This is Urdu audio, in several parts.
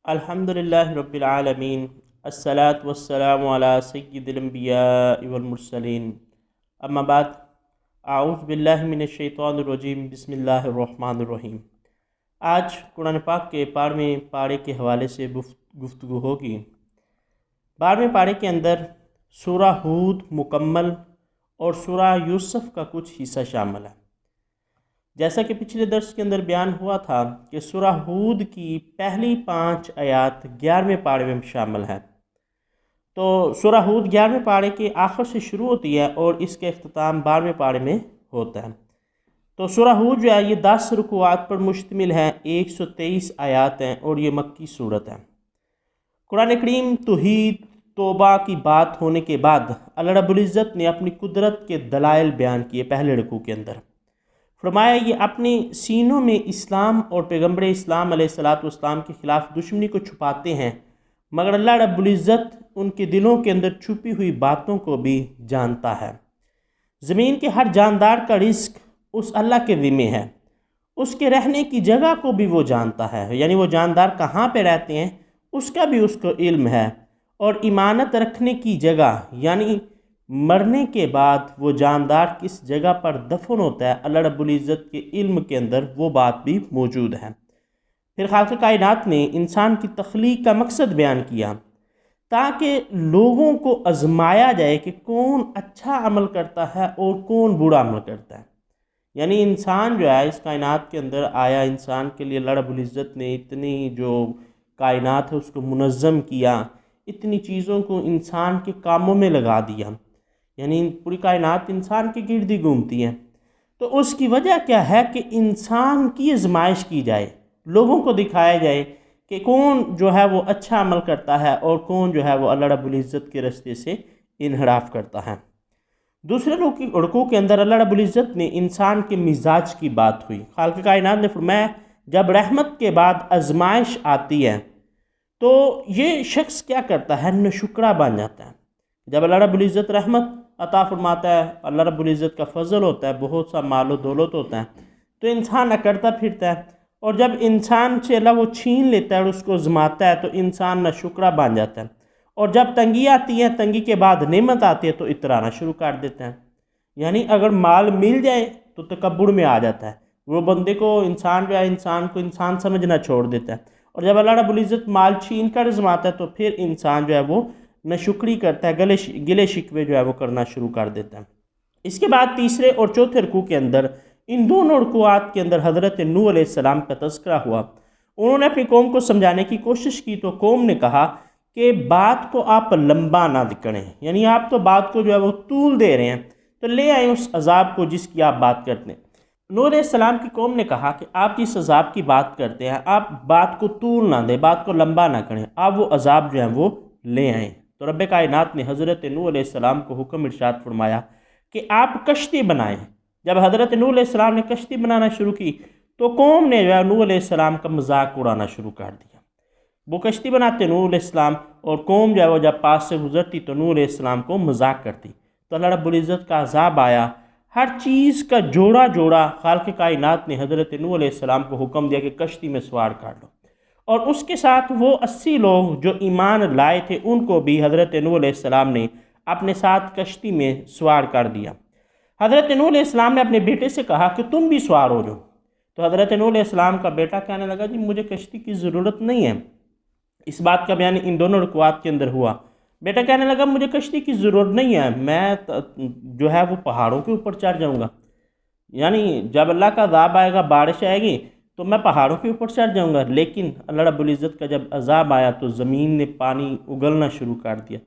الحمدللہ رب العالمین، الصلاۃ والسلام علی سید الانبیاء والمرسلین، اما بعد، اعوذ باللہ من الشیطان الرجیم، بسم اللہ الرحمن الرحیم۔ آج قرآن پاک کے 12ویں پارے کے حوالے سے گفتگو ہوگی۔ 12ویں پارے کے اندر سورہ ہود مکمل اور سورہ یوسف کا کچھ حصہ شامل ہے۔ جیسا کہ پچھلے درس کے اندر بیان ہوا تھا کہ سورہ ہود کی پہلی 5 آیات 11ویں پارے میں شامل ہے۔ تو سورہ ہود 11ویں پارے کے آخر سے شروع ہوتی ہے اور اس کا اختتام 12ویں پارے میں ہوتا ہے۔ تو سورہ ہود جو ہے یہ 10 رکوعات پر مشتمل ہے، 123 آیات ہیں اور یہ مکی صورت ہے۔ قرآن کریم توحید توبہ کی بات ہونے کے بعد اللہ رب العزت نے اپنی قدرت کے دلائل بیان کیے۔ پہلے رکوع کے اندر فرمایا یہ اپنے سینوں میں اسلام اور پیغمبر اسلام علیہ السلام کے خلاف دشمنی کو چھپاتے ہیں، مگر اللہ رب العزت ان کے دلوں کے اندر چھپی ہوئی باتوں کو بھی جانتا ہے۔ زمین کے ہر جاندار کا رزق اس اللہ کے ذمہ ہے، اس کے رہنے کی جگہ کو بھی وہ جانتا ہے، یعنی وہ جاندار کہاں پہ رہتے ہیں اس کا بھی اس کو علم ہے، اور امانت رکھنے کی جگہ یعنی مرنے کے بعد وہ جاندار کس جگہ پر دفن ہوتا ہے، اللہ رب العزت کے علم کے اندر وہ بات بھی موجود ہے۔ پھر خالق کائنات نے انسان کی تخلیق کا مقصد بیان کیا تاکہ لوگوں کو آزمایا جائے کہ کون اچھا عمل کرتا ہے اور کون برا عمل کرتا ہے۔ یعنی انسان جو ہے اس کائنات کے اندر آیا، انسان کے لیے اللہ رب العزت نے اتنی جو کائنات ہے اس کو منظم کیا، اتنی چیزوں کو انسان کے کاموں میں لگا دیا، یعنی پوری کائنات انسان کے گرد ہی گھومتی ہے۔ تو اس کی وجہ کیا ہے کہ انسان کی آزمائش کی جائے، لوگوں کو دکھایا جائے کہ کون جو ہے وہ اچھا عمل کرتا ہے اور کون جو ہے وہ اللہ رب العزت کے راستے سے انحراف کرتا ہے۔ دوسرے رکوع کے اندر اللہ رب العزت نے انسان کے مزاج کی بات ہوئی۔ خالق کائنات نے فرمایا جب رحمت کے بعد آزمائش آتی ہے تو یہ شخص کیا کرتا ہے، ناشکرا بن جاتا ہے۔ جب اللہ رب العزت رحمت عطا فرماتا ہے، اللہ رب العزت کا فضل ہوتا ہے، بہت سا مال و دولت ہوتا ہے، تو انسان اکڑتا پھرتا ہے، اور جب انسان سے اللہ وہ چھین لیتا ہے اور اس کو آزماتا ہے تو انسان ناشکرا بن جاتا ہے، اور جب تنگی آتی ہے، تنگی کے بعد نعمت آتی ہے تو اترانا شروع کر دیتا ہے۔ یعنی اگر مال مل جائے تو تکبر میں آ جاتا ہے، وہ بندے کو انسان جو ہے انسان کو انسان سمجھنا چھوڑ دیتا ہے، اور جب اللہ رب العزت مال چھین کر آزماتا ہے تو پھر انسان جو ہے وہ ناشکری کرتا ہے، گلے شکوے جو ہے وہ کرنا شروع کر دیتا ہے۔ اس کے بعد تیسرے اور چوتھے رکوع کے اندر ان دونوں رکوعات کے اندر حضرت نوح علیہ السلام کا تذکرہ ہوا۔ انہوں نے اپنی قوم کو سمجھانے کی کوشش کی تو قوم نے کہا کہ بات کو آپ لمبا نہ کریں، یعنی آپ تو بات کو جو ہے وہ طول دے رہے ہیں، تو لے آئیں اس عذاب کو جس کی آپ بات کرتے ہیں۔ نوح علیہ السلام کی قوم نے کہا کہ آپ جس عذاب کی بات کرتے ہیں آپ بات کو طول نہ دیں، بات کو لمبا نہ کریں، آپ وہ عذاب جو ہے وہ لے آئیں۔ تو رب کائنات نے حضرت نوح علیہ السلام کو حکم ارشاد فرمایا کہ آپ کشتی بنائیں۔ جب حضرت نوح علیہ السلام نے کشتی بنانا شروع کی تو قوم نے جو ہے نوح علیہ السلام کا مذاق اڑانا شروع کر دیا۔ وہ کشتی بناتے نوح علیہ السلام، اور قوم جو ہے وہ جب پاس سے گزرتی تو نوح علیہ السلام کو مذاق کرتی، تو اللہ رب العزت کا عذاب آیا۔ ہر چیز کا جوڑا جوڑا خالق کائنات نے حضرت نوح علیہ السلام کو حکم دیا کہ کشتی میں سوار کر لو، اور اس کے ساتھ وہ 80 لوگ جو ایمان لائے تھے ان کو بھی حضرت نوح علیہ السلام نے اپنے ساتھ کشتی میں سوار کر دیا۔ حضرت نوح علیہ السلام نے اپنے بیٹے سے کہا کہ تم بھی سوار ہو جاؤ، تو حضرت نوح علیہ السلام کا بیٹا کہنے لگا جی مجھے کشتی کی ضرورت نہیں ہے۔ اس بات کا بیان ان دونوں رکوعات کے اندر ہوا۔ بیٹا کہنے لگا مجھے کشتی کی ضرورت نہیں ہے، میں جو ہے وہ پہاڑوں کے اوپر چڑھ جاؤں گا، یعنی جب اللہ کا عذاب آئے گا، بارش آئے گی تو میں پہاڑوں کے اوپر چڑھ جاؤں گا۔ لیکن اللہ رب العزت کا جب عذاب آیا تو زمین نے پانی اگلنا شروع کر دیا،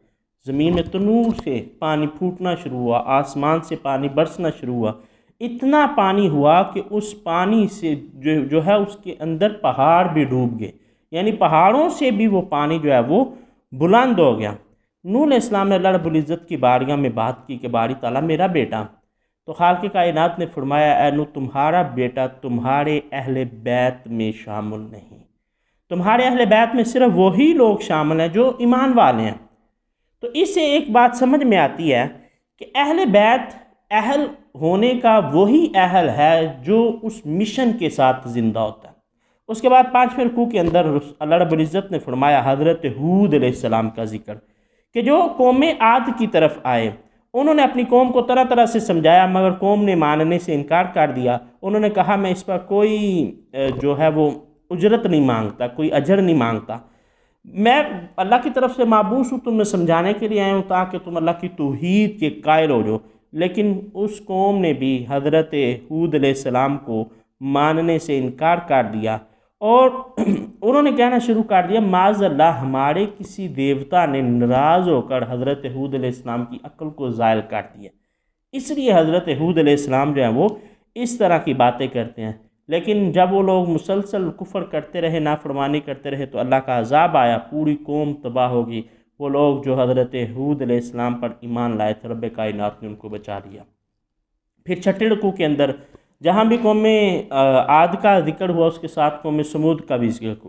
زمین میں تنور سے پانی پھوٹنا شروع ہوا، آسمان سے پانی برسنا شروع ہوا، اتنا پانی ہوا کہ اس پانی سے جو ہے اس کے اندر پہاڑ بھی ڈوب گئے، یعنی پہاڑوں سے بھی وہ پانی جو ہے وہ بلند ہو گیا۔ نوح علیہ السلام نے اللہ رب العزت کی بارگاہ میں بات کی کہ باری تعالیٰ میرا بیٹا، تو خالق کائنات نے فرمایا اے نوح تمہارا بیٹا تمہارے اہل بیت میں شامل نہیں، تمہارے اہل بیت میں صرف وہی لوگ شامل ہیں جو ایمان والے ہیں۔ تو اس سے ایک بات سمجھ میں آتی ہے کہ اہل بیت اہل ہونے کا وہی اہل ہے جو اس مشن کے ساتھ زندہ ہوتا ہے، اس کے بعد 5ویں رکوع کے اندر اللہ رب العزت نے فرمایا حضرت ہود علیہ السلام کا ذکر کہ جو قوم عاد کی طرف آئے، انہوں نے اپنی قوم کو طرح طرح سے سمجھایا، مگر قوم نے ماننے سے انکار کر دیا۔ انہوں نے کہا میں اس پر کوئی جو ہے وہ اجرت نہیں مانگتا، کوئی اجر نہیں مانگتا، میں اللہ کی طرف سے مابعوث ہوں، تمہیں سمجھانے کے لیے آیا ہوں تاکہ تم اللہ کی توحید کے قائل ہو جاؤ۔ لیکن اس قوم نے بھی حضرت ہود علیہ السلام کو ماننے سے انکار کر دیا، اور انہوں نے کہنا شروع کر دیا معاذ اللہ ہمارے کسی دیوتا نے ناراض ہو کر حضرت ہود علیہ السلام کی عقل کو زائل کر دیا، اس لیے حضرت ہود علیہ السلام جو ہیں وہ اس طرح کی باتیں کرتے ہیں۔ لیکن جب وہ لوگ مسلسل کفر کرتے رہے، نافرمانی کرتے رہے، تو اللہ کا عذاب آیا، پوری قوم تباہ ہوگی۔ وہ لوگ جو حضرت ہود علیہ السلام پر ایمان لائے تھے، رب کائنات نے ان کو بچا لیا۔ پھر 6 رکوع کے اندر جہاں بھی قوم عاد کا ذکر ہوا، اس کے ساتھ قوم سمود کا بھی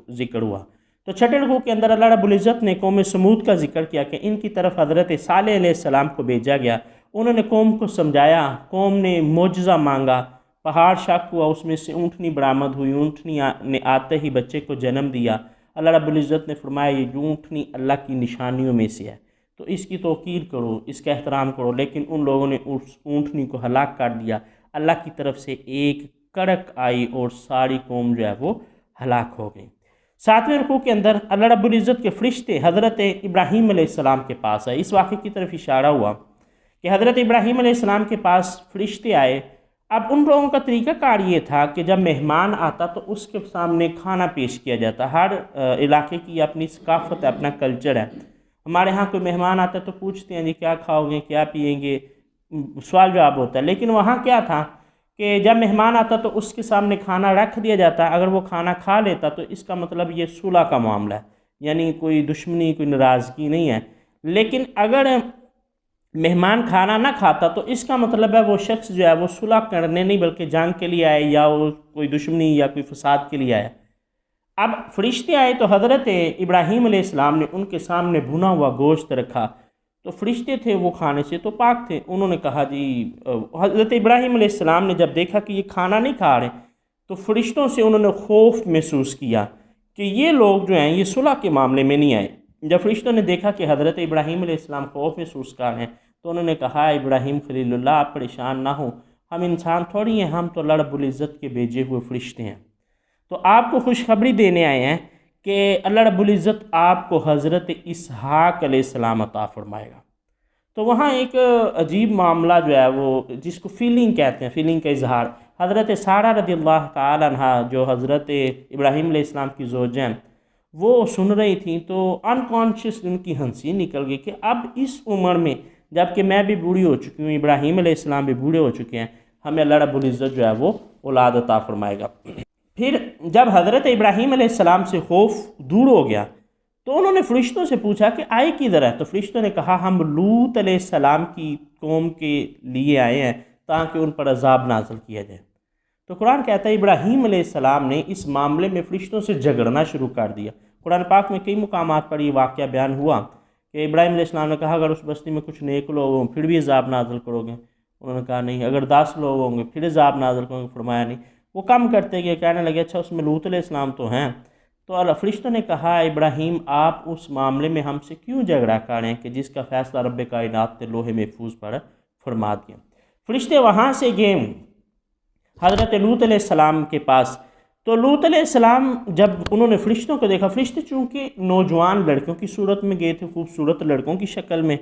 ذکر ہوا۔ تو 6 رکوع کے اندر اللہ رب العزت نے قوم سمود کا ذکر کیا کہ ان کی طرف حضرت صالح علیہ السلام کو بھیجا گیا۔ انہوں نے قوم کو سمجھایا، قوم نے معجزہ مانگا، پہاڑ شق ہوا، اس میں سے اونٹنی برآمد ہوئی، اونٹنی نے آتے ہی بچے کو جنم دیا۔ اللہ رب العزت نے فرمایا یہ اونٹنی اللہ کی نشانیوں میں سے ہے، تو اس کی توقیر کرو، اس کا احترام کرو۔ لیکن ان لوگوں نے اس اونٹنی کو ہلاک کر دیا، اللہ کی طرف سے ایک کڑک آئی اور ساری قوم جو ہے وہ ہلاک ہو گئی۔ 7ویں رکوع کے اندر اللہ رب العزت کے فرشتے حضرت ابراہیم علیہ السلام کے پاس آئے۔ اس واقعے کی طرف اشارہ ہوا کہ حضرت ابراہیم علیہ السلام کے پاس فرشتے آئے۔ اب ان لوگوں کا طریقہ کار یہ تھا کہ جب مہمان آتا تو اس کے سامنے کھانا پیش کیا جاتا۔ ہر علاقے کی اپنی ثقافت ہے، اپنا کلچر ہے۔ ہمارے ہاں کوئی مہمان آتا ہے تو پوچھتے ہیں جی کیا کھاؤ گے، کیا پئیں گے، سوال جواب ہوتا ہے۔ لیکن وہاں کیا تھا کہ جب مہمان آتا تو اس کے سامنے کھانا رکھ دیا جاتا، اگر وہ کھانا کھا لیتا تو اس کا مطلب یہ صلح کا معاملہ ہے، یعنی کوئی دشمنی، کوئی ناراضگی نہیں ہے۔ لیکن اگر مہمان کھانا نہ کھاتا تو اس کا مطلب ہے وہ شخص جو ہے وہ صلح کرنے نہیں بلکہ جنگ کے لیے آئے، یا وہ کوئی دشمنی یا کوئی فساد کے لیے آئے۔ اب فرشتے آئے تو حضرت ابراہیم علیہ السلام نے ان کے سامنے بھنا ہوا گوشت رکھا، تو فرشتے تھے وہ کھانے سے تو پاک تھے۔ انہوں نے کہا جی، حضرت ابراہیم علیہ السلام نے جب دیکھا کہ یہ کھانا نہیں کھا رہے تو فرشتوں سے انہوں نے خوف محسوس کیا کہ یہ لوگ جو ہیں یہ صلح کے معاملے میں نہیں آئے۔ جب فرشتوں نے دیکھا کہ حضرت ابراہیم علیہ السلام خوف محسوس کر رہے ہیں تو انہوں نے کہا ابراہیم خلیل اللہ آپ پریشان نہ ہوں، ہم انسان تھوڑی ہیں، ہم تو اللہ رب العزت کے بھیجے ہوئے فرشتے ہیں، تو آپ کو خوشخبری دینے آئے ہیں کہ اللہ رب العزت آپ کو حضرت اسحاق علیہ السلام عطا فرمائے گا۔ تو وہاں ایک عجیب معاملہ جو ہے وہ جس کو فیلنگ کہتے ہیں، فیلنگ کا اظہار، حضرت سارہ رضی اللہ تعالی عنہ جو حضرت ابراہیم علیہ السلام کی زوجہ ہیں وہ سن رہی تھیں، تو انکانشیس ان کی ہنسی نکل گئی کہ اب اس عمر میں جب کہ میں بھی بوڑھی ہو چکی ہوں، ابراہیم علیہ السلام بھی بوڑھے ہو چکے ہیں، ہمیں اللہ رب العزت جو ہے وہ اولاد عطا فرمائے گا۔ پھر جب حضرت ابراہیم علیہ السلام سے خوف دور ہو گیا تو انہوں نے فرشتوں سے پوچھا کہ آئے کدھر ہے؟ تو فرشتوں نے کہا ہم لوط علیہ السلام کی قوم کے لیے آئے ہیں تاکہ ان پر عذاب نازل کیا جائے۔ تو قرآن کہتا ہے ابراہیم علیہ السلام نے اس معاملے میں فرشتوں سے جھگڑنا شروع کر دیا۔ قرآن پاک میں کئی مقامات پر یہ واقعہ بیان ہوا کہ ابراہیم علیہ السلام نے کہا اگر اس بستی میں کچھ نیک لوگ ہوں پھر بھی عذاب نازل کرو گے؟ انہوں نے کہا نہیں۔ اگر 10 لوگ ہوں گے پھر عذاب نازل کرو گے؟ فرمایا نہیں۔ وہ کم کرتے گئے، کہنے لگے اچھا اس میں لوط علیہ السلام تو ہیں۔ تو اللہ فرشتوں نے کہا ابراہیم آپ اس معاملے میں ہم سے کیوں جھگڑا کر رہے ہیں کہ جس کا فیصلہ رب کائنات نے لوح محفوظ پر فرما دیا۔ فرشتے وہاں سے گئے حضرت لوط علیہ السلام کے پاس، تو لوط علیہ السلام جب انہوں نے فرشتوں کو دیکھا، فرشتے چونکہ نوجوان لڑکوں کی صورت میں گئے تھے، خوبصورت لڑکوں کی شکل میں،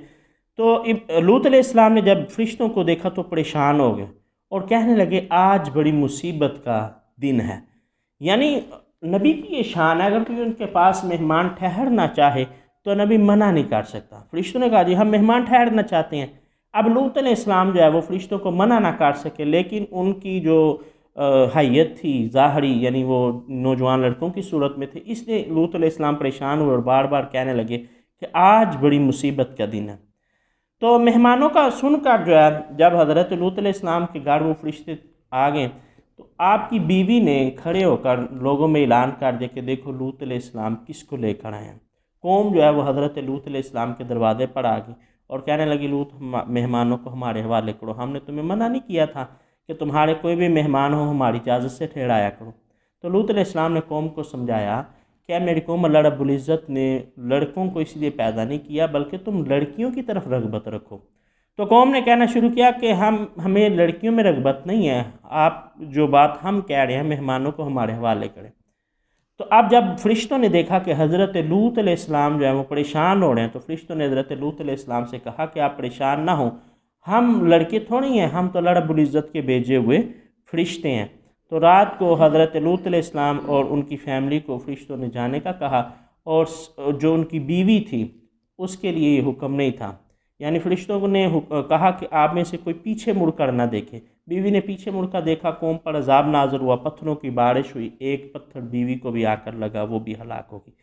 تو لوط علیہ السلام نے جب فرشتوں کو دیکھا تو پریشان ہو گئے اور کہنے لگے آج بڑی مصیبت کا دن ہے۔ یعنی نبی کی یہ شان ہے، اگر کوئی ان کے پاس مہمان ٹھہرنا چاہے تو نبی منع نہیں کر سکتا۔ فرشتوں نے کہا جی ہم مہمان ٹھہرنا چاہتے ہیں۔ اب لوط علیہ السلام جو ہے وہ فرشتوں کو منع نہ کر سکے، لیکن ان کی جو حیت تھی ظاہری، یعنی وہ نوجوان لڑکوں کی صورت میں تھے، اس لیے لوط علیہ السلام پریشان ہوئے اور بار بار کہنے لگے کہ آج بڑی مصیبت کا دن ہے۔ تو مہمانوں کا سن کر جو ہے جب حضرت لوط علیہ السلام کے گھر وہ فرشتے آ گئے تو آپ کی بیوی نے کھڑے ہو کر لوگوں میں اعلان کر دیا کہ دیکھو لوط علیہ السلام کس کو لے کر آئے ہیں۔ قوم جو ہے وہ حضرت لوط علیہ السلام کے دروازے پر آ گئی اور کہنے لگی لوط مہمانوں کو ہمارے حوالے کرو، ہم نے تمہیں منع نہیں کیا تھا کہ تمہارے کوئی بھی مہمان ہو ہماری اجازت سے ٹھہرایا کرو۔ تو لوط علیہ السلام نے قوم کو سمجھایا کہ اے میری قوم، اللہ رب العزت نے لڑکوں کو اس لیے پیدا نہیں کیا بلکہ تم لڑکیوں کی طرف رغبت رکھو۔ تو قوم نے کہنا شروع کیا کہ ہمیں لڑکیوں میں رغبت نہیں ہے، آپ جو بات ہم کہہ رہے ہیں مہمانوں کو ہمارے حوالے کریں۔ تو اب جب فرشتوں نے دیکھا کہ حضرت لوط علیہ السلام جو ہے وہ پریشان ہو رہے ہیں، تو فرشتوں نے حضرت لوط علیہ السلام سے کہا کہ آپ پریشان نہ ہوں، ہم لڑکے تھوڑی ہیں، ہم تو اللہ رب العزت کے بھیجے ہوئے فرشتے ہیں۔ تو رات کو حضرت لوط علیہ السلام اور ان کی فیملی کو فرشتوں نے جانے کا کہا، اور جو ان کی بیوی تھی اس کے لیے یہ حکم نہیں تھا، یعنی فرشتوں نے کہا کہ آپ میں سے کوئی پیچھے مڑ کر نہ دیکھے۔ بیوی نے پیچھے مڑ کر دیکھا، قوم پر عذاب نازل ہوا، پتھروں کی بارش ہوئی، ایک پتھر بیوی کو بھی آ کر لگا، وہ بھی ہلاک ہو گئی۔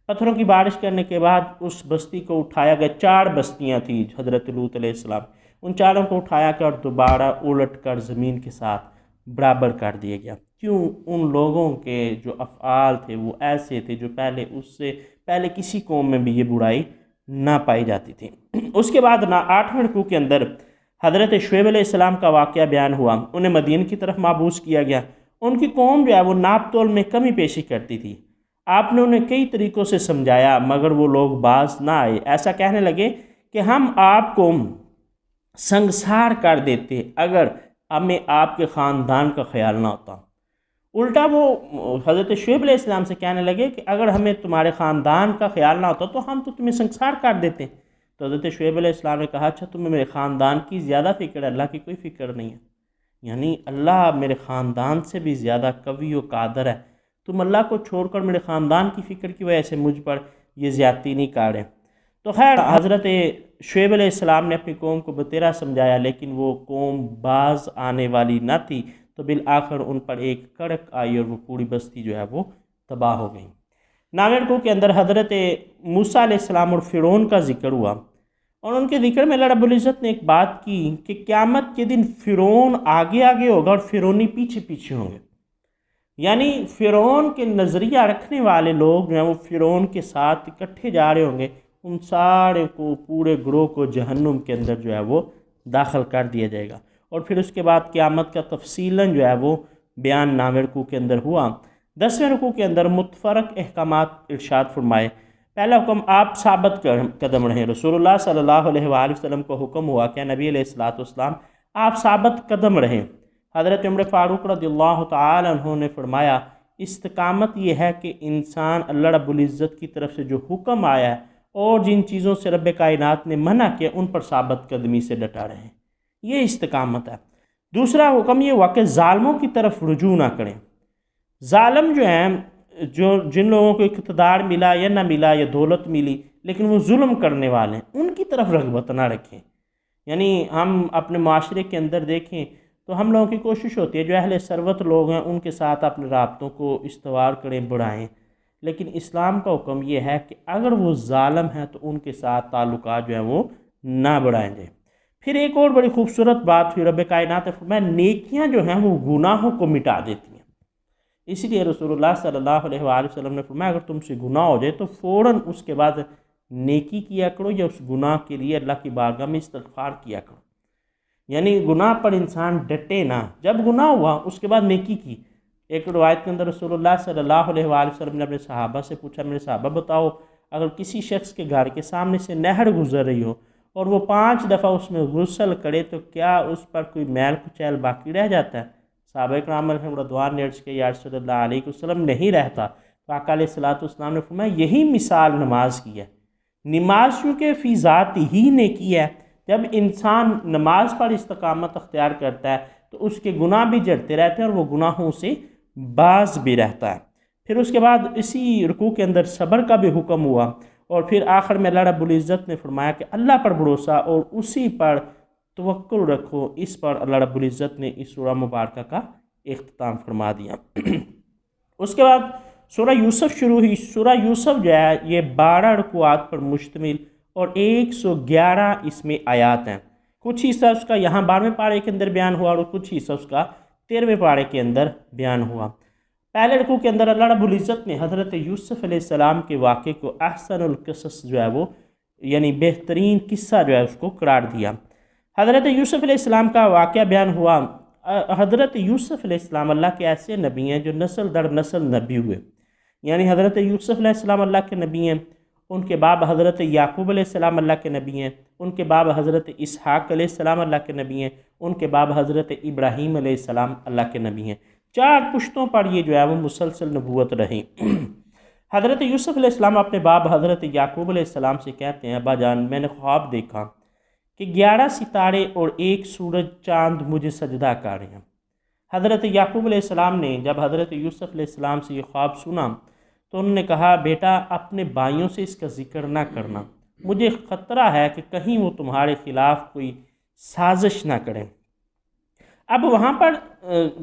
پتھروں کی بارش کرنے کے بعد اس بستی کو اٹھایا گیا، 4 بستیاں تھیں حضرت لوط علیہ السلام، ان 4 کو اٹھایا کر دوبارہ الٹ کر زمین کے ساتھ برابر کر دیا گیا۔ کیوں؟ ان لوگوں کے جو افعال تھے وہ ایسے تھے جو اس سے پہلے کسی قوم میں بھی یہ برائی نہ پائی جاتی تھی۔ اس کے بعد 8ویں رکوع کے اندر حضرت شعیب علیہ السلام کا واقعہ بیان ہوا، انہیں مدین کی طرف مابعوث کیا گیا۔ ان کی قوم جو ہے وہ ناپ تول میں کمی پیشی کرتی تھی، آپ نے انہیں کئی طریقوں سے سمجھایا مگر وہ لوگ باز نہ آئے، ایسا کہنے لگے کہ ہم آپ کو سنگسار کر دیتے اگر ہمیں آپ کے خاندان کا خیال نہ ہوتا۔ الٹا وہ حضرت شعیب علیہ السلام سے کہنے لگے کہ اگر ہمیں تمہارے خاندان کا خیال نہ ہوتا تو ہم تو تمہیں سنگسار کر دیتے۔ تو حضرت شعیب علیہ السلام نے کہا اچھا تمہیں میرے خاندان کی زیادہ فکر ہے، اللہ کی کوئی فکر نہیں ہے، یعنی اللہ میرے خاندان سے بھی زیادہ قوی و قادر ہے، تم اللہ کو چھوڑ کر میرے خاندان کی فکر کی وجہ سے مجھ پر یہ زیادتی نہیں کر رہے۔ تو خیر حضرت شعیب علیہ السلام نے اپنی قوم کو بتیرا سمجھایا، لیکن وہ قوم باز آنے والی نہ تھی، تو بالآخر ان پر ایک کڑک آئی اور وہ پوری بستی جو ہے وہ تباہ ہو گئی۔ 9ویں رکوع کے اندر حضرت موسیٰ علیہ السلام اور فرعون کا ذکر ہوا، اور ان کے ذکر میں اللہ رب العزت نے ایک بات کی کہ قیامت کے دن فرعون آگے آگے ہوگا اور فرعونی پیچھے پیچھے ہوں گے، یعنی فرعون کے نظریہ رکھنے والے لوگ جو ہیں وہ فرعون کے ساتھ اکٹھے جا رہے ہوں گے، ان سارے کو پورے گروہ کو جہنم کے اندر جو ہے وہ داخل کر دیا جائے گا۔ اور پھر اس کے بعد قیامت کا تفصیلاً جو ہے وہ بیان 9ویں رکوع کے اندر ہوا۔ 10ویں رکوع کے اندر متفرق احکامات ارشاد فرمائے۔ پہلا حکم، آپ ثابت قدم رہیں۔ رسول اللہ صلی اللہ علیہ وآلہ وسلم کو حکم ہوا کہ نبی علیہ السلام آپ ثابت قدم رہیں۔ حضرت عمر فاروق رضی اللہ تعالی عنہ نے فرمایا استقامت یہ ہے کہ انسان اللہ رب العزت کی طرف سے جو حکم آیا ہے اور جن چیزوں سے رب کائنات نے منع کیا ان پر ثابت قدمی سے ڈٹا رہیں، یہ استقامت ہے۔ دوسرا حکم یہ ہوا کہ ظالموں کی طرف رجوع نہ کریں۔ ظالم جو ہیں، جن لوگوں کو اقتدار ملا یا نہ ملا یا دولت ملی لیکن وہ ظلم کرنے والے ہیں، ان کی طرف رغبت نہ رکھیں۔ یعنی ہم اپنے معاشرے کے اندر دیکھیں تو ہم لوگوں کی کوشش ہوتی ہے جو اہل ثروت لوگ ہیں ان کے ساتھ اپنے رابطوں کو استوار کریں، بڑھائیں، لیکن اسلام کا حکم یہ ہے کہ اگر وہ ظالم ہیں تو ان کے ساتھ تعلقات جو ہیں وہ نہ بڑھائیں جائیں۔ پھر ایک اور بڑی خوبصورت بات ہوئی، رب کائنات نے فرمایا نیکیاں جو ہیں وہ گناہوں کو مٹا دیتی ہیں۔ اس لیے رسول اللہ صلی اللہ علیہ وآلہ وسلم نے فرمایا اگر تم سے گناہ ہو جائے تو فوراً اس کے بعد نیکی کیا کرو یا اس گناہ کے لیے اللہ کی بارگاہ میں استغفار کیا کرو، یعنی گناہ پر انسان ڈٹے نہ، جب گناہ ہوا اس کے بعد نیکی کی۔ ایک روایت کے اندر رسول اللہ صلی اللہ علیہ وآلہ وسلم نے اپنے صحابہ سے پوچھا میرے صحابہ بتاؤ اگر کسی شخص کے گھر کے سامنے سے نہر گزر رہی ہو اور وہ 5 دفعہ اس میں غسل کرے تو کیا اس پر کوئی میل کچیل باقی رہ جاتا ہے؟ صحابہ کرام علیہم رضوان نے عرض کیا یا رسول اللہ علیہ وسلم نہیں رہتا۔ تو آقا علیہ السلام نے فرمایا یہی مثال نماز کی ہے، نماز چونکہ فی ذات ہی نیکی ہے، جب انسان نماز پر استقامت اختیار کرتا ہے تو اس کے گناہ بھی جڑتے رہتے ہیں اور وہ گناہوں سے باز بھی رہتا ہے۔ پھر اس کے بعد اسی رکوع کے اندر صبر کا بھی حکم ہوا، اور پھر آخر میں اللہ رب العزت نے فرمایا کہ اللہ پر بھروسہ اور اسی پر توکل رکھو۔ اس پر اللہ رب العزت نے اس سورہ مبارکہ کا اختتام فرما دیا۔ اس کے بعد سورہ یوسف شروع ہوئی۔ سورہ یوسف جو ہے یہ 12 رکوعات پر مشتمل اور 111 اس میں آیات ہیں۔ کچھ حصہ اس کا یہاں 12ویں پارے کے اندر بیان ہوا اور کچھ حصہ اس کا 13ویں پارے کے اندر بیان ہوا۔ پہلے رکوع کے اندر اللہ رب العزت نے حضرت یوسف علیہ السلام کے واقعے کو احسن القصص جو ہے وہ یعنی بہترین قصہ جو ہے اس کو قرار دیا۔ حضرت یوسف علیہ السلام کا واقعہ بیان ہوا۔ حضرت یوسف علیہ السلام اللہ کے ایسے نبی ہیں جو نسل در نسل نبی ہوئے، یعنی حضرت یوسف علیہ السلام اللہ کے نبی ہیں، ان کے بعد حضرت یعقوب علیہ السلام اللہ کے نبی ہیں، ان کے بعد حضرت اسحاق علیہ السلام اللہ کے نبی ہیں، ان کے بعد حضرت ابراہیم علیہ السلام اللہ کے نبی ہیں۔ 4 پشتوں پر یہ جو ہے وہ مسلسل نبوت رہی۔ حضرت یوسف علیہ السلام اپنے باپ حضرت یعقوب علیہ السلام سے کہتے ہیں، ابا جان میں نے خواب دیکھا کہ 11 ستارے اور 1 سورج چاند مجھے سجدہ کر رہے ہیں۔ حضرت یعقوب علیہ السلام نے جب حضرت یوسف علیہ السلام سے یہ خواب سنا تو انہوں نے کہا، بیٹا اپنے بھائیوں سے اس کا ذکر نہ کرنا، مجھے خطرہ ہے کہ کہیں وہ تمہارے خلاف کوئی سازش نہ کریں۔ اب وہاں پر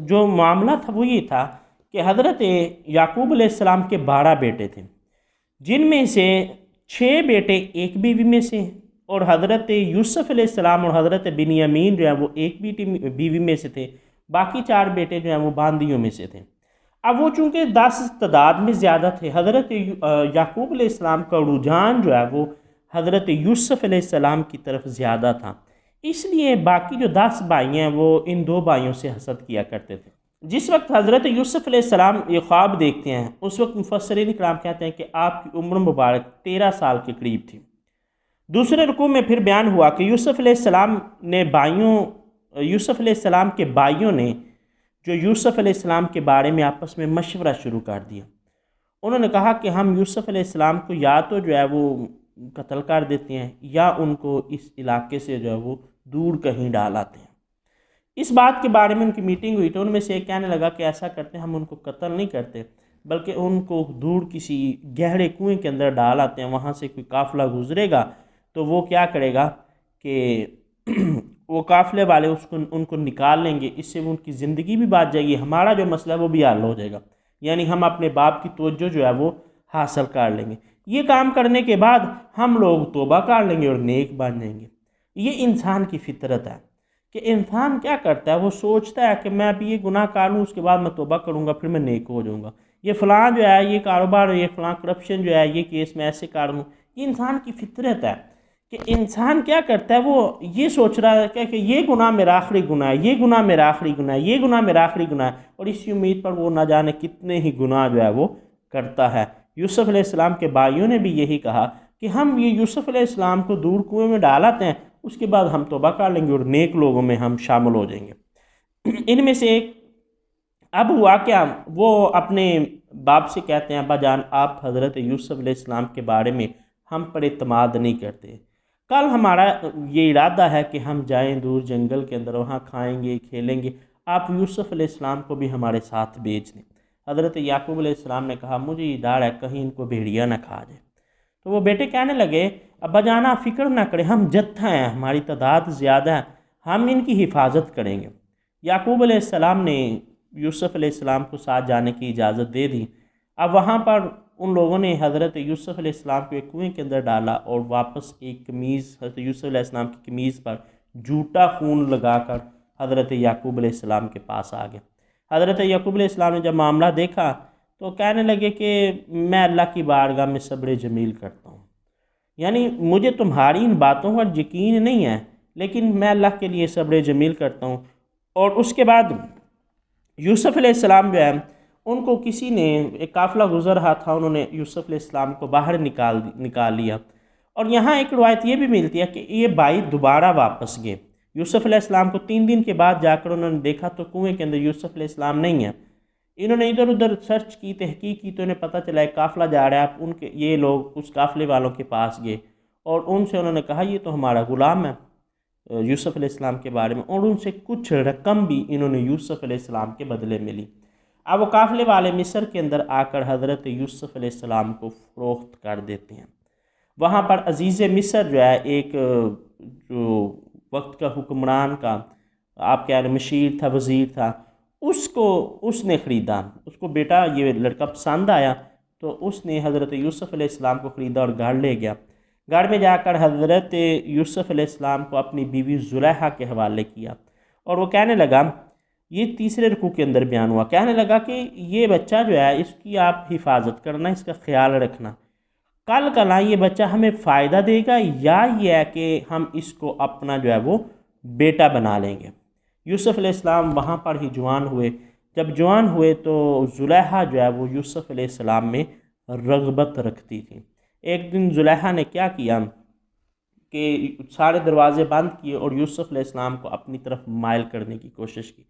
جو معاملہ تھا وہ یہ تھا کہ حضرت یعقوب علیہ السلام کے 12 بیٹے تھے، جن میں سے 6 بیٹے ایک بیوی میں سے، اور حضرت یوسف علیہ السلام اور حضرت بنیامین جو ہے وہ ایک بیوی میں سے تھے، باقی 4 بیٹے جو ہیں وہ باندیوں میں سے تھے۔ اب وہ چونکہ 10 تعداد میں زیادہ تھے، حضرت یعقوب علیہ السلام کا رجحان جو ہے وہ حضرت یوسف علیہ السلام کی طرف زیادہ تھا، اس لیے باقی جو 10 بھائی ہیں وہ ان 2 بھائیوں سے حسد کیا کرتے تھے۔ جس وقت حضرت یوسف علیہ السلام یہ خواب دیکھتے ہیں اس وقت مفسرین کرام کہتے ہیں کہ آپ کی عمر مبارک 13 سال کے قریب تھی۔ دوسرے رکوع میں پھر بیان ہوا کہ یوسف علیہ السلام کے بھائیوں نے جو یوسف علیہ السلام کے بارے میں آپس میں مشورہ شروع کر دیا۔ انہوں نے کہا کہ ہم یوسف علیہ السلام کو یا تو جو ہے وہ قتل کر دیتے ہیں یا ان کو اس علاقے سے جو ہے وہ دور کہیں ڈال آتے ہیں۔ اس بات کے بارے میں ان کی میٹنگ ہوئی تو ان میں سے ایک کہنے لگا کہ ایسا کرتے ہم ان کو قتل نہیں کرتے بلکہ ان کو دور کسی گہرے کنویں کے اندر ڈال آتے ہیں، وہاں سے کوئی قافلہ گزرے گا تو وہ کیا کرے گا کہ وہ قافلے والے ان کو نکال لیں گے، اس سے ان کی زندگی بھی بچ جائے گی، ہمارا جو مسئلہ ہے وہ بھی حل ہو جائے گا، یعنی ہم اپنے باپ کی توجہ جو ہے وہ حاصل کر لیں گے۔ یہ کام کرنے کے بعد ہم لوگ توبہ کر لیں گے اور نیک بن جائیں گے۔ یہ انسان کی فطرت ہے کہ انسان کیا کرتا ہے، وہ سوچتا ہے کہ میں ابھی یہ گناہ کر لوں، اس کے بعد میں توبہ کروں گا، پھر میں نیک ہو جاؤں گا، یہ فلاں جو ہے یہ کاروبار، یہ فلاں کرپشن جو ہے یہ کیس میں ایسے کر لوں۔ یہ انسان کی فطرت ہے کہ انسان کیا کرتا ہے، وہ یہ سوچ رہا ہے کہ یہ گناہ میرا آخری گناہ ہے، یہ گناہ میرا آخری گناہ ہے، یہ گناہ میرا آخری گناہ ہے، اور اسی امید پر وہ نہ جانے کتنے ہی گناہ جو ہے وہ کرتا ہے۔ یوسف علیہ السلام کے بھائیوں نے بھی یہی کہا کہ ہم یہ یوسف علیہ السلام کو دور کنویں میں ڈال آتے ہیں، اس کے بعد ہم توبہ کر لیں گے اور نیک لوگوں میں ہم شامل ہو جائیں گے۔ ان میں سے ایک اب ہوا کیا، وہ اپنے باپ سے کہتے ہیں، ابا جان آپ حضرت یوسف علیہ السلام کے بارے میں ہم پر اعتماد نہیں کرتے، کل ہمارا یہ ارادہ ہے کہ ہم جائیں دور جنگل کے اندر، وہاں کھائیں گے کھیلیں گے، آپ یوسف علیہ السلام کو بھی ہمارے ساتھ بھیج دیں۔ حضرت یعقوب علیہ السلام نے کہا مجھے یہ ڈر ہے کہیں ان کو بھیڑیا نہ کھا جائے۔ تو وہ بیٹے کہنے لگے، ابا جانا فکر نہ کریں، ہم جتھا ہیں، ہماری تعداد زیادہ ہے، ہم ان کی حفاظت کریں گے۔ یعقوب علیہ السلام نے یوسف علیہ السلام کو ساتھ جانے کی اجازت دے دی۔ اب وہاں پر ان لوگوں نے حضرت یوسف علیہ السلام کو ایک کنویں کے اندر ڈالا اور واپس ایک قمیض، حضرت یوسف علیہ السلام کی قمیض پر جھوٹا خون لگا کر حضرت یعقوب علیہ السلام کے پاس آ گئے۔ حضرت یعقوب علیہ السلام نے جب معاملہ دیکھا تو کہنے لگے کہ میں اللہ کی بارگاہ میں صبر جمیل کرتا ہوں، یعنی مجھے تمہاری ان باتوں پر یقین نہیں ہے لیکن میں اللہ کے لیے صبر جمیل کرتا ہوں۔ اور اس کے بعد یوسف علیہ السلام جو ہے ان کو کسی نے، ایک قافلہ گزر رہا تھا، انہوں نے یوسف علیہ السلام کو باہر نکال لیا۔ اور یہاں ایک روایت یہ بھی ملتی ہے کہ یہ بھائی دوبارہ واپس گئے۔ یوسف علیہ السلام کو 3 دن کے بعد جا کر انہوں نے دیکھا تو کنویں کے اندر یوسف علیہ السلام نہیں ہے۔ انہوں نے ادھر ادھر سرچ کی، تحقیق کی تو انہیں پتہ چلا ایک قافلہ جا رہا ہے، یہ لوگ اس قافلے والوں کے پاس گئے اور ان سے انہوں نے کہا یہ تو ہمارا غلام ہے یوسف علیہ السلام کے بارے میں، اور ان سے کچھ رقم بھی انہوں نے یوسف علیہ السلام کے بدلے میں لی۔ اب وہ قافلے والے مصر کے اندر آ کر حضرت یوسف علیہ السلام کو فروخت کر دیتے ہیں۔ وہاں پر عزیز مصر جو ہے، ایک جو وقت کا حکمران کا آپ کہہ رہے مشیر تھا، وزیر تھا، اس نے خریدا، اس کو بیٹا یہ لڑکا پسند آیا تو اس نے حضرت یوسف علیہ السلام کو خریدا اور گھر لے گیا۔ گھر میں جا کر حضرت یوسف علیہ السلام کو اپنی بیوی زلیخا کے حوالے کیا اور وہ کہنے لگا، یہ تیسرے رکوع کے اندر بیان ہوا، کہنے لگا کہ یہ بچہ جو ہے اس کی آپ حفاظت کرنا، اس کا خیال رکھنا، کل کلا یہ بچہ ہمیں فائدہ دے گا یا یہ ہے کہ ہم اس کو اپنا جو ہے وہ بیٹا بنا لیں گے۔ یوسف علیہ السلام وہاں پر ہی جوان ہوئے۔ جب جوان ہوئے تو زلیخا جو ہے وہ یوسف علیہ السلام میں رغبت رکھتی تھی۔ ایک دن زلیخا نے کیا کیا کہ سارے دروازے بند کیے اور یوسف علیہ السلام کو اپنی طرف مائل کرنے کی کوشش کی۔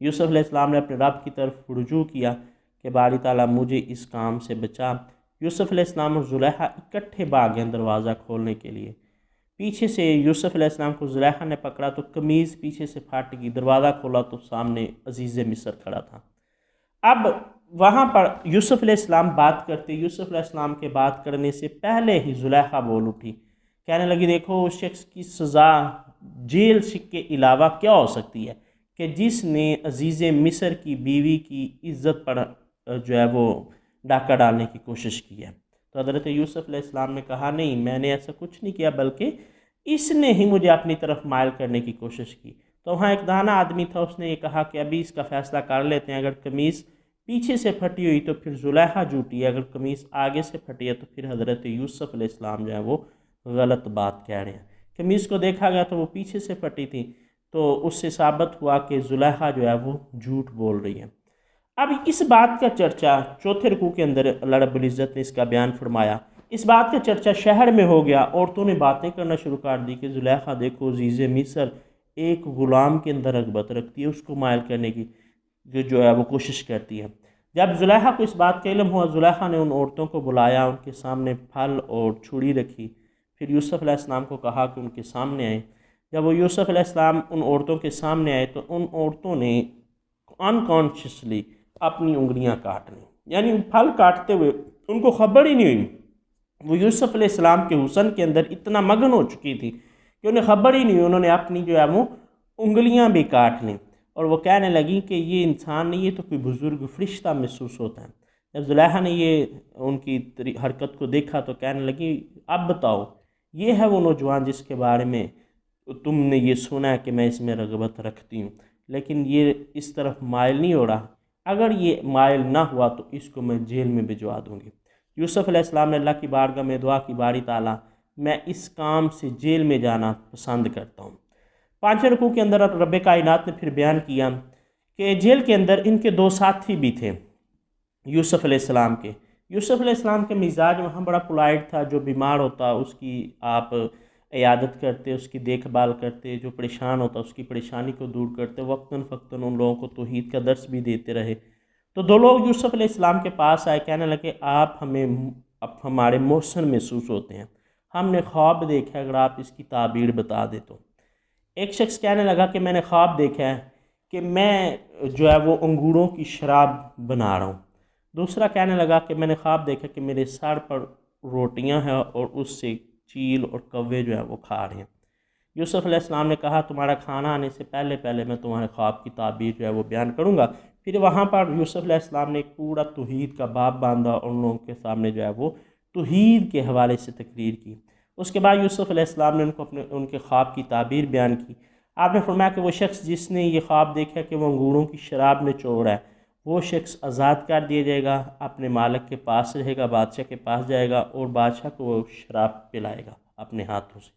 یوسف علیہ السلام نے اپنے رب کی طرف رجوع کیا کہ باری تعالیٰ مجھے اس کام سے بچا۔ یوسف علیہ السلام اور زلیخا اکٹھے بھاگے دروازہ کھولنے کے لیے۔ پیچھے سے یوسف علیہ السلام کو زلیخا نے پکڑا تو قمیض پیچھے سے پھٹ گئی، دروازہ کھولا تو سامنے عزیز مصر کھڑا تھا۔ اب وہاں پر یوسف علیہ السلام بات کرتے، یوسف علیہ السلام کے بات کرنے سے پہلے ہی زلیخا بول اٹھی، کہنے لگی دیکھو اس شخص کی سزا جیل کے علاوہ کیا ہو سکتی ہے کہ جس نے عزیز مصر کی بیوی کی عزت پر جو ہے وہ ڈاکہ ڈالنے کی کوشش کی ہے۔ تو حضرت یوسف علیہ السلام نے کہا نہیں، میں نے ایسا کچھ نہیں کیا، بلکہ اس نے ہی مجھے اپنی طرف مائل کرنے کی کوشش کی۔ تو وہاں ایک دانا آدمی تھا، اس نے یہ کہا کہ ابھی اس کا فیصلہ کر لیتے ہیں، اگر قمیض پیچھے سے پھٹی ہوئی تو پھر زلیخا جھوٹی ہے، اگر قمیض آگے سے پھٹی ہے تو پھر حضرت یوسف علیہ السلام جو ہے وہ غلط بات کہہ رہے ہیں۔ قمیض کو دیکھا گیا تو وہ پیچھے سے پھٹی تھی، تو اس سے ثابت ہوا کہ زلیخا جو ہے وہ جھوٹ بول رہی ہے۔ اب اس بات کا چرچا چوتھے رکوع کے اندر اللہ رب العزت نے اس کا بیان فرمایا، اس بات کا چرچا شہر میں ہو گیا، عورتوں نے باتیں کرنا شروع کر دی کہ زلیخا دیکھو عزیز مصر ایک غلام کے اندر رغبت رکھتی ہے، اس کو مائل کرنے کی جو ہے وہ کوشش کرتی ہے۔ جب زلیخا کو اس بات کا علم ہوا، زلیخا نے ان عورتوں کو بلایا، ان کے سامنے پھل اور چھری رکھی، پھر یوسف علیہ السلام کو کہا کہ ان کے سامنے آئیں۔ جب وہ یوسف علیہ السلام ان عورتوں کے سامنے آئے تو ان عورتوں نے انکانشیسلی اپنی انگلیاں کاٹ لیں، یعنی پھل کاٹتے ہوئے ان کو خبر ہی نہیں ہوئی۔ وہ یوسف علیہ السلام کے حسن کے اندر اتنا مگن ہو چکی تھی کہ انہیں خبر ہی نہیں ہوئی، انہوں نے اپنی جو ہے وہ انگلیاں بھی کاٹ لیں، اور وہ کہنے لگیں کہ یہ انسان نہیں، یہ تو کوئی بزرگ فرشتہ محسوس ہوتا ہے۔ جب زلیخا نے یہ ان کی حرکت کو دیکھا تو کہنے لگی اب بتاؤ، یہ ہے وہ نوجوان جس کے بارے میں تم نے یہ سنا ہے کہ میں اس میں رغبت رکھتی ہوں، لیکن یہ اس طرف مائل نہیں ہو رہا، اگر یہ مائل نہ ہوا تو اس کو میں جیل میں بھجوا دوں گی۔ یوسف علیہ السلام نے اللہ کی بارگاہ میں دعا کی، باری تعالیٰ میں اس کام سے جیل میں جانا پسند کرتا ہوں۔ پانچویں رکوع کے اندر رب کائنات نے پھر بیان کیا کہ جیل کے اندر ان کے دو ساتھی بھی تھے یوسف علیہ السلام کے۔ یوسف علیہ السلام کے مزاج وہاں بڑا پولائٹ تھا، جو بیمار ہوتا اس کی آپ عیادت کرتے، اس کی دیکھ بھال کرتے، جو پریشان ہوتا اس کی پریشانی کو دور کرتے، وقتاً فوقتاً ان لوگوں کو توحید کا درس بھی دیتے رہے۔ تو دو لوگ یوسف علیہ السلام کے پاس آئے، کہنے لگے آپ ہمیں ہمارے محسن محسوس ہوتے ہیں، ہم نے خواب دیکھا ہے، اگر آپ اس کی تعبیر بتا دیں تو۔ ایک شخص کہنے لگا کہ میں نے خواب دیکھا ہے کہ میں جو ہے وہ انگوروں کی شراب بنا رہا ہوں۔ دوسرا کہنے لگا کہ میں نے خواب دیکھا کہ میرے سر پر روٹیاں ہیں اور اس سے چیل اور کوے جو ہے وہ کھا رہے ہیں۔ یوسف علیہ السلام نے کہا تمہارا کھانا آنے سے پہلے میں تمہارے خواب کی تعبیر جو ہے وہ بیان کروں گا۔ پھر وہاں پر یوسف علیہ السلام نے ایک پورا توحید کا باب باندھا اور ان لوگوں کے سامنے جو ہے وہ توحید کے حوالے سے تقریر کی۔ اس کے بعد یوسف علیہ السلام نے ان کے خواب کی تعبیر بیان کی۔ آپ نے فرمایا کہ وہ شخص جس نے یہ خواب دیکھا کہ وہ انگوروں کی شراب میں چور ہے، وہ شخص آزاد کر دیا جائے گا، اپنے مالک کے پاس رہے گا، بادشاہ کے پاس جائے گا اور بادشاہ کو وہ شراب پلائے گا اپنے ہاتھوں سے۔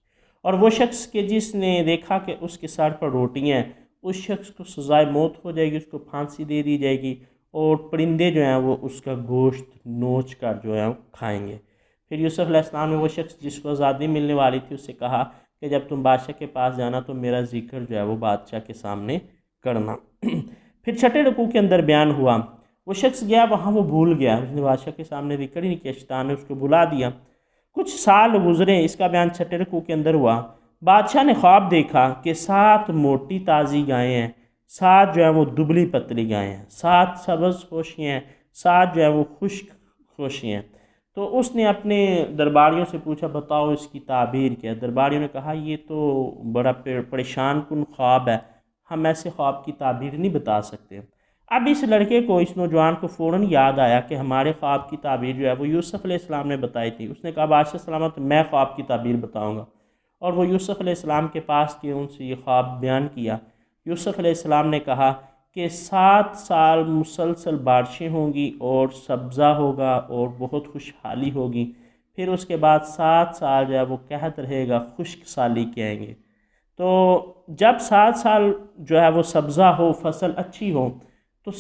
اور وہ شخص کہ جس نے دیکھا کہ اس کے سر پر روٹیاں ہیں، اس شخص کو سزائے موت ہو جائے گی، اس کو پھانسی دے دی جائے گی اور پرندے جو ہیں وہ اس کا گوشت نوچ کر جو ہے کھائیں گے۔ پھر یوسف علیہ السلام نے وہ شخص جس کو آزادی ملنے والی تھی اس سے کہا کہ جب تم بادشاہ کے پاس جانا تو میرا ذکر جو ہے وہ بادشاہ کے سامنے کرنا۔ پھر چھٹے رکوع کے اندر بیان ہوا، وہ شخص گیا وہاں، وہ بھول گیا، اس نے بادشاہ کے سامنے ذکر ہی نہیں کیا، شیطان نے اس کو بلا دیا۔ کچھ سال گزرے، اس کا بیان چھٹے رکوع کے اندر ہوا۔ بادشاہ نے خواب دیکھا کہ 7 موٹی تازی گائیں ہیں، 7 جو ہیں وہ دبلی پتلی گائیں ہیں، 7 سبز خوشیاں ہیں، 7 جو ہیں وہ خشک خوشیاں ہیں۔ تو اس نے اپنے درباریوں سے پوچھا بتاؤ اس کی تعبیر کیا ہے؟ درباریوں نے کہا یہ تو بڑا پریشان کن خواب ہے، ہم ایسے خواب کی تعبیر نہیں بتا سکتے۔ اب اس لڑکے کو، اس نوجوان کو فوراً یاد آیا کہ ہمارے خواب کی تعبیر جو ہے وہ یوسف علیہ السلام نے بتائی تھی۔ اس نے کہا بادشاہ سلامت میں خواب کی تعبیر بتاؤں گا، اور وہ یوسف علیہ السلام کے پاس گئے، ان سے یہ خواب بیان کیا۔ یوسف علیہ السلام نے کہا کہ 7 سال مسلسل بارشیں ہوں گی اور سبزہ ہوگا اور بہت خوشحالی ہوگی، پھر اس کے بعد 7 سال جو ہے وہ قحط رہے گا، خشک سالی کے آئیں گے۔ تو جب 7 سال جو ہے وہ سبزہ ہو، فصل اچھی ہو، تو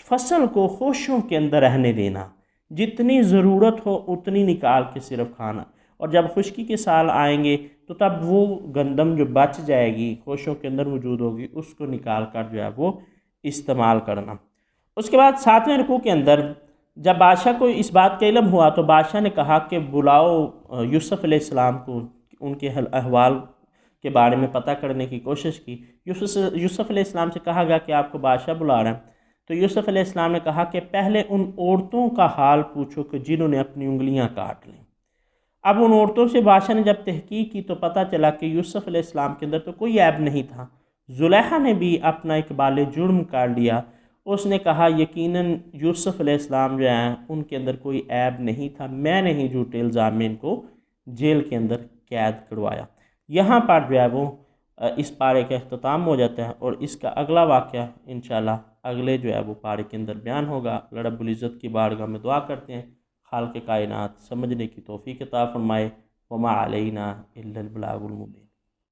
فصل کو خوشوں کے اندر رہنے دینا، جتنی ضرورت ہو اتنی نکال کے صرف کھانا، اور جب خشکی کے سال آئیں گے تو تب وہ گندم جو بچ جائے گی خوشوں کے اندر موجود ہوگی اس کو نکال کر جو ہے وہ استعمال کرنا۔ اس کے بعد 7ویں رکوع کے اندر جب بادشاہ کو اس بات کا علم ہوا تو بادشاہ نے کہا کہ بلاؤ یوسف علیہ السلام کو، ان کے احوال کے بارے میں پتہ کرنے کی کوشش کی۔ یوسف علیہ السلام سے کہا گیا کہ آپ کو بادشاہ بلا رہے ہیں، تو یوسف علیہ السلام نے کہا کہ پہلے ان عورتوں کا حال پوچھو کہ جنہوں نے اپنی انگلیاں کاٹ لیں۔ اب ان عورتوں سے بادشاہ نے جب تحقیق کی تو پتہ چلا کہ یوسف علیہ السلام کے اندر تو کوئی عیب نہیں تھا۔ زلیخا نے بھی اپنا اقبال جرم کر لیا، اس نے کہا یقیناً یوسف علیہ السلام جو ہیں ان کے اندر کوئی عیب نہیں تھا، میں نے ہی جھوٹے الزام میں ان کو جیل کے اندر قید کروایا۔ یہاں پر جو ہے وہ اس پارے کا اختتام ہو جاتا ہے، اور اس کا اگلا واقعہ انشاءاللہ اگلے جو ہے وہ پارے کے اندر بیان ہوگا۔ اللہ رب العزت کی بارگاہ میں دعا کرتے ہیں خالق کائنات سمجھنے کی توفیق عطا فرمائے۔ وما علینا الا البلاغ المبین۔